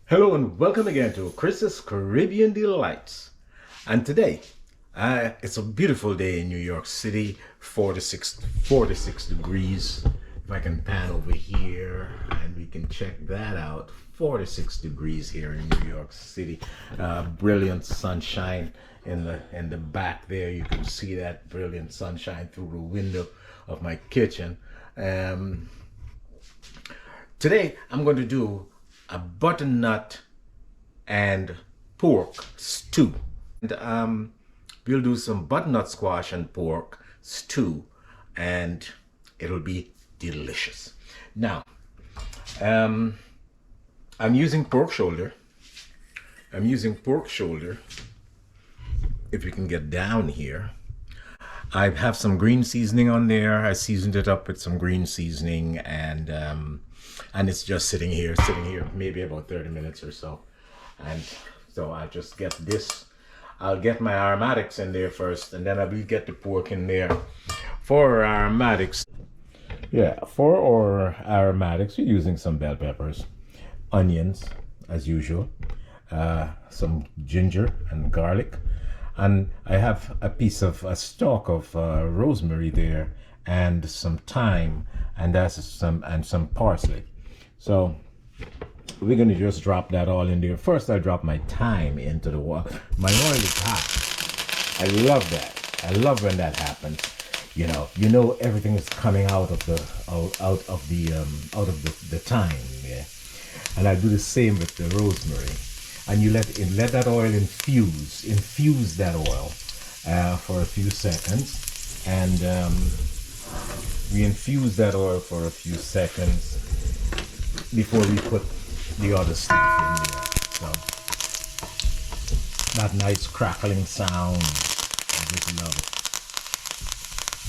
Hello and welcome again to Chris's Caribbean Delights. And today, it's a beautiful day in New York City, 46 degrees. If I can pan over here and we can check that out, 46 degrees here in New York City. Brilliant sunshine in the back there. You can see that brilliant sunshine through the window of my kitchen. Today, I'm going to do a butternut and pork stew. And we'll do some butternut squash and pork stew, and it'll be delicious. Now, I'm using pork shoulder. If you can get down here. I have some green seasoning on there. I seasoned it up with some green seasoning, and it's just sitting here maybe about 30 minutes or so. And so I just get this. I'll get my aromatics in there first, and then I will get the pork in there. For aromatics, for our aromatics, we're using some bell peppers, onions as usual, some ginger and garlic, and I have a stalk of rosemary there, and some thyme, and some parsley. So we're going to just drop that all in there. First, I drop my thyme into the water. My oil is hot. I love that. I love when that happens. You know everything is coming out of the thyme. Yeah. And I do the same with the rosemary. And you let that oil infuse that oil for a few seconds, and we infuse that oil for a few seconds before we put the other stuff in there. So that nice crackling sound, I just love it.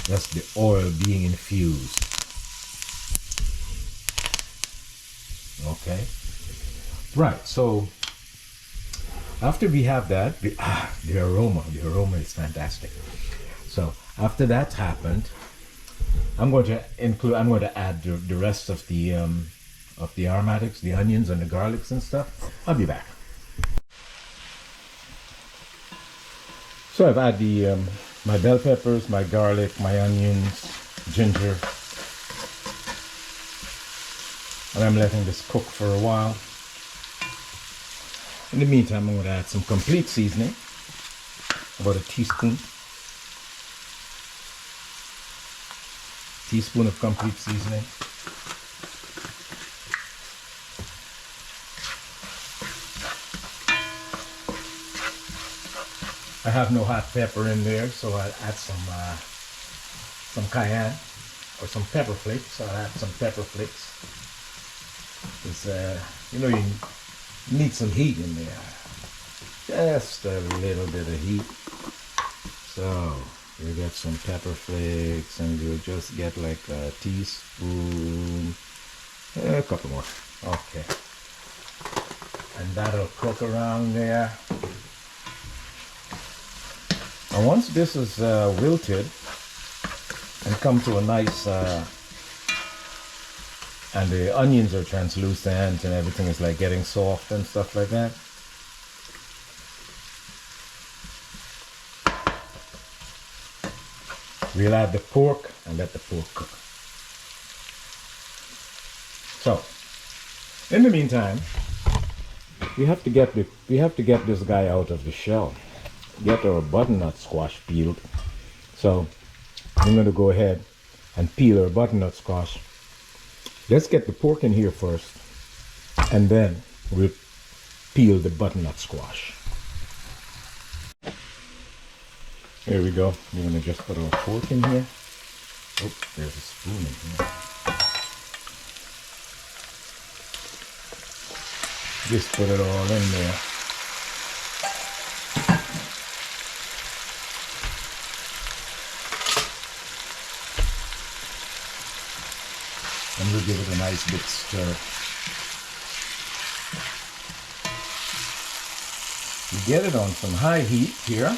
That's the oil being infused. Okay, right. So after we have that, the aroma is fantastic. So after that's happened, I'm going to add the rest of the aromatics, the onions and the garlics and stuff. I'll be back. So I've added my bell peppers, my garlic, my onions, ginger, and I'm letting this cook for a while. In the meantime, I'm going to add some complete seasoning, about a teaspoon of complete seasoning. I have no hot pepper in there, so I'll add some cayenne or some pepper flakes. I'll add some pepper flakes. You need some heat in there, just a little bit of heat. So you get some pepper flakes, and you just get like a teaspoon, a couple more. Okay, and that'll cook around there. And once this is wilted and come to a nice and the onions are translucent and everything is like getting soft and stuff like that, we'll add the pork and let the pork cook. So in the meantime, we have to get this guy out of the shell, get our butternut squash peeled. So I'm going to go ahead and peel our butternut squash. Let's get the pork in here first, and then we'll peel the butternut squash. Here we go. We're going to just put our pork in here. Oh, there's a spoon in here. Just put it all in there. And we'll give it a nice big stir. You get it on some high heat here.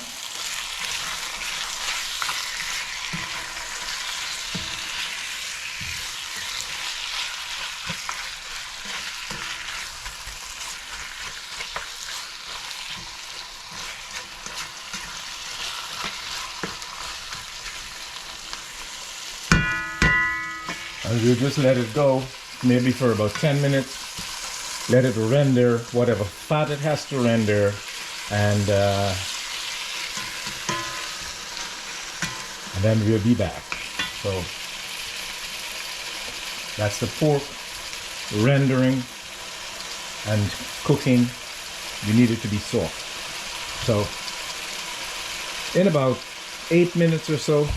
And we'll just let it go, maybe for about 10 minutes. Let it render whatever fat it has to render, and then we'll be back. So that's the pork rendering and cooking. You need it to be soft. So in about 8 minutes or so,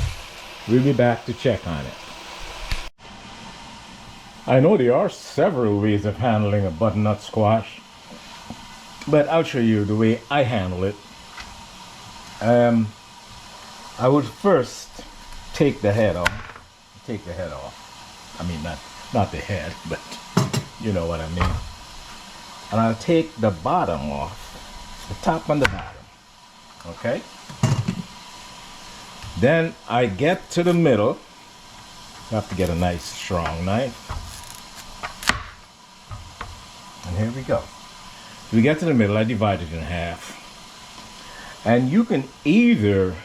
we'll be back to check on it. I know there are several ways of handling a butternut squash, but I'll show you the way I handle it. I would first take the head off. I mean, not the head, but you know what I mean. And I'll take the bottom off, the top and the bottom. Okay? Then I get to the middle. You have to get a nice strong knife. And here we go. We get to the middle, I divide it in half. And you can either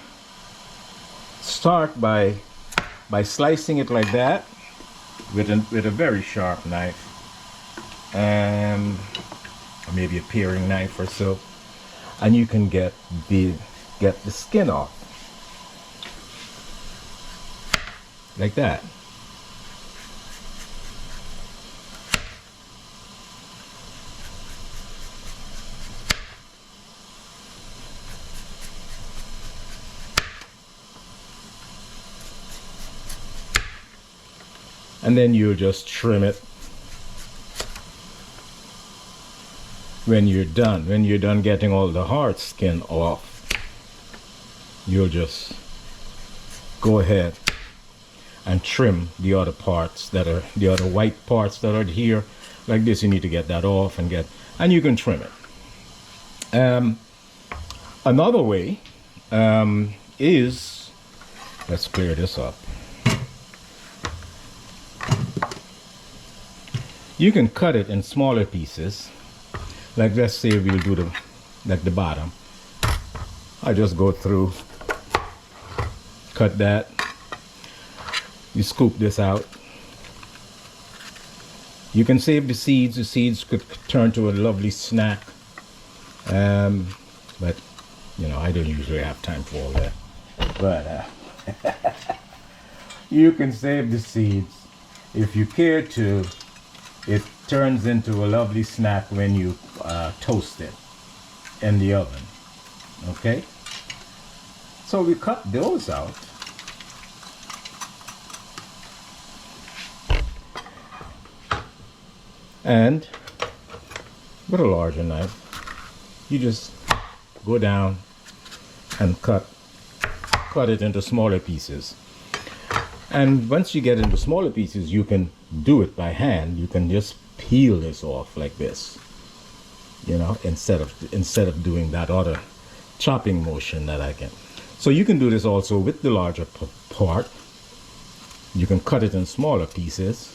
start by slicing it like that with a very sharp knife, or maybe a paring knife or so, and you can get the skin off like that. And then you'll just trim it when you're done getting all the hard skin off. You'll just go ahead and trim the other parts that are the other white parts that are here like this. You need to get that off and you can trim it. Another way is, let's clear this up. You can cut it in smaller pieces. Like, let's say we'll do the bottom. I just go through, cut that. You scoop this out. You can save the seeds. The seeds could turn to a lovely snack. But you know, I don't usually have time for all that. But you can save the seeds if you care to. It turns into a lovely snack when you toast it in the oven. Okay? So we cut those out. And with a larger knife, you just go down and cut it into smaller pieces. And once you get into smaller pieces, you can do it by hand. You can just peel this off like this, you know, instead of doing that other chopping motion that I can. So you can do this also with the larger part. You can cut it in smaller pieces.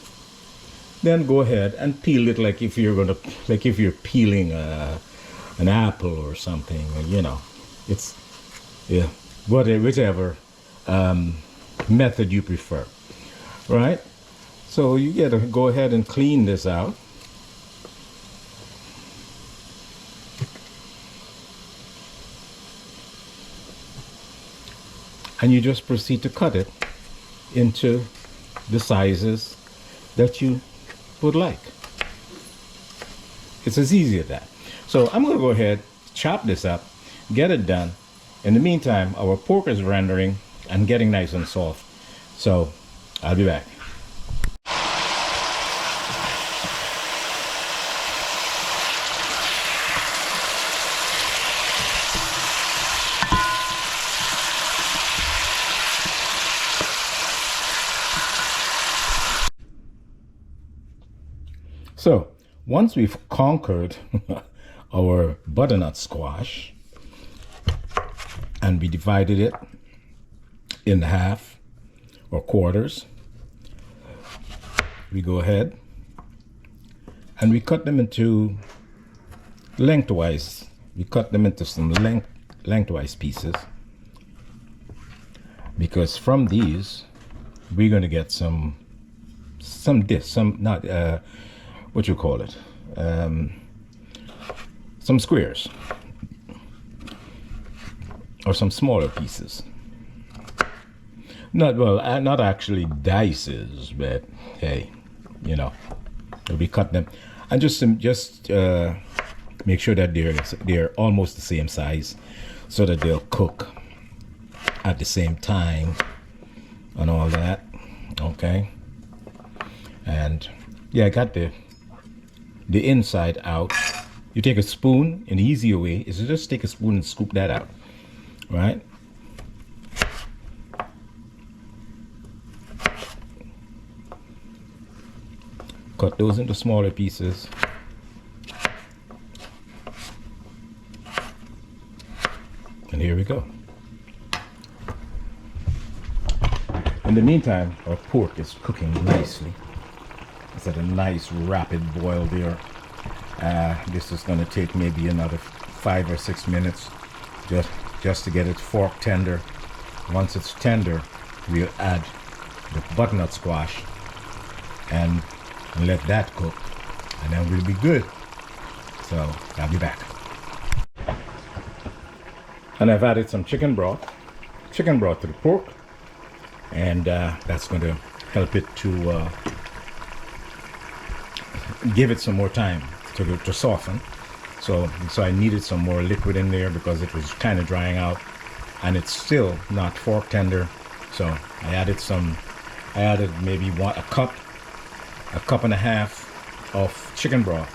Then go ahead and peel it like if you're peeling an apple or something. You know, it's whichever method you prefer, right? So you gotta go ahead and clean this out. And you just proceed to cut it into the sizes that you would like. It's as easy as that. So I'm gonna go ahead, chop this up, get it done. In the meantime, our pork is rendering and getting nice and soft. So I'll be back. So once we've conquered our butternut squash and we divided it in half or quarters, we go ahead and we cut them into lengthwise. We cut them into some lengthwise pieces, because from these we're going to get some some not what you call it, some squares or some smaller pieces. Not actually dices, but hey, you know, we'll be cutting them, and just make sure that they're almost the same size, so that they'll cook at the same time and all that. Okay, and yeah, I got the inside out. You take a spoon, and the easier way is to just take a spoon and scoop that out, right? Cut those into smaller pieces. And here we go. In the meantime, our pork is cooking nicely. It's at a nice rapid boil there. This is going to take maybe another 5 or 6 minutes just to get it fork tender. Once it's tender, we'll add the butternut squash and let that cook, and then we'll be good. So I'll be back. And I've added some chicken broth to the pork, and that's going to help it to give it some more time to soften. So I needed some more liquid in there because it was kind of drying out, and it's still not fork tender. So I added maybe a cup and a half of chicken broth,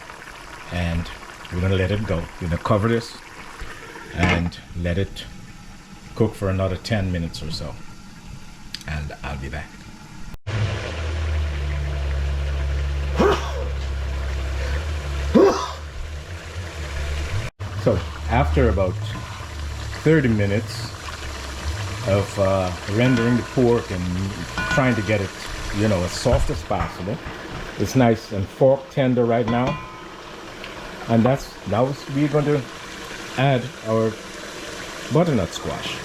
and we're gonna let it go. We're gonna cover this and let it cook for another 10 minutes or so, and I'll be back. So after about 30 minutes of rendering the pork and trying to get it, you know, as soft as possible, it's nice and fork tender right now, and now we're going to add our butternut squash.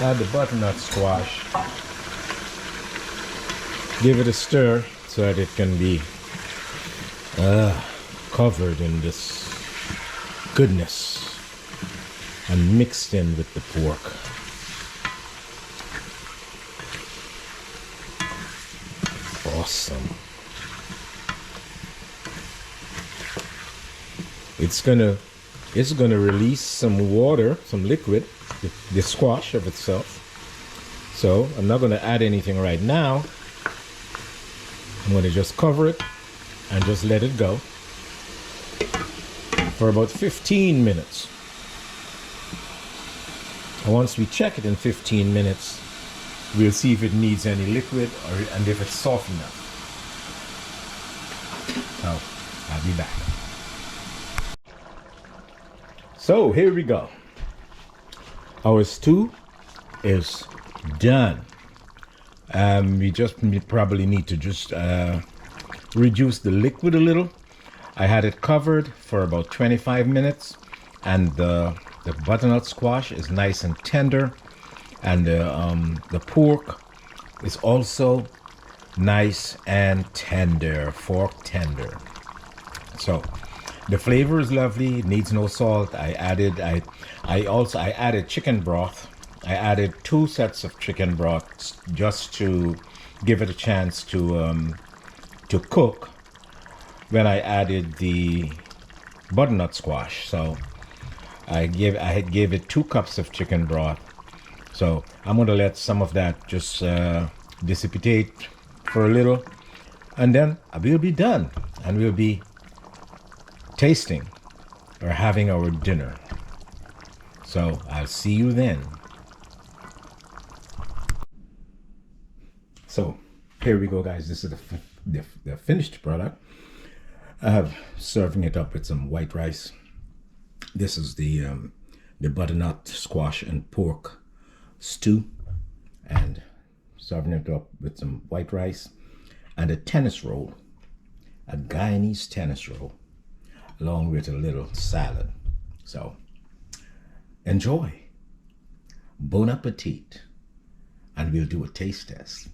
Add the butternut squash. Give it a stir so that it can be covered in this goodness and mixed in with the pork. Awesome. It's gonna release some water, some liquid, the squash of itself. So I'm not gonna add anything right now. I'm gonna just cover it and just let it go for about 15 minutes. And once we check it in 15 minutes, we'll see if it needs any liquid and if it's soft enough. So I'll be back. So here we go. Our stew is done. We probably need to just reduce the liquid a little. I had it covered for about 25 minutes, and the butternut squash is nice and tender, and the pork is also nice and tender, fork tender. So the flavor is lovely. It needs no salt. I added chicken broth. I added 2 sets of chicken broth just to give it a chance to cook when I added the butternut squash. So I gave it 2 cups of chicken broth. So I'm going to let some of that just dissipate for a little, and then we'll be done, and we'll be tasting or having our dinner. So I'll see you then. So here we go, guys. This is the finished product. I'm serving it up with some white rice. This is the butternut squash and pork stew, and serving it up with some white rice and a tennis roll, a Guyanese tennis roll, along with a little salad. So enjoy. Bon appetit. and we'll do a taste test.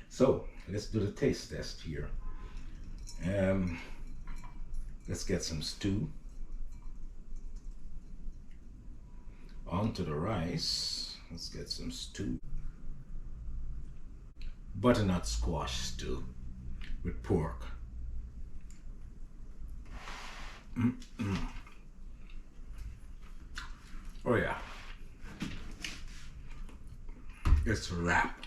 So let's do the taste test here. Let's get some stew onto the rice. Let's get some stew. Butternut squash stew with pork. Oh yeah, it's a wrap.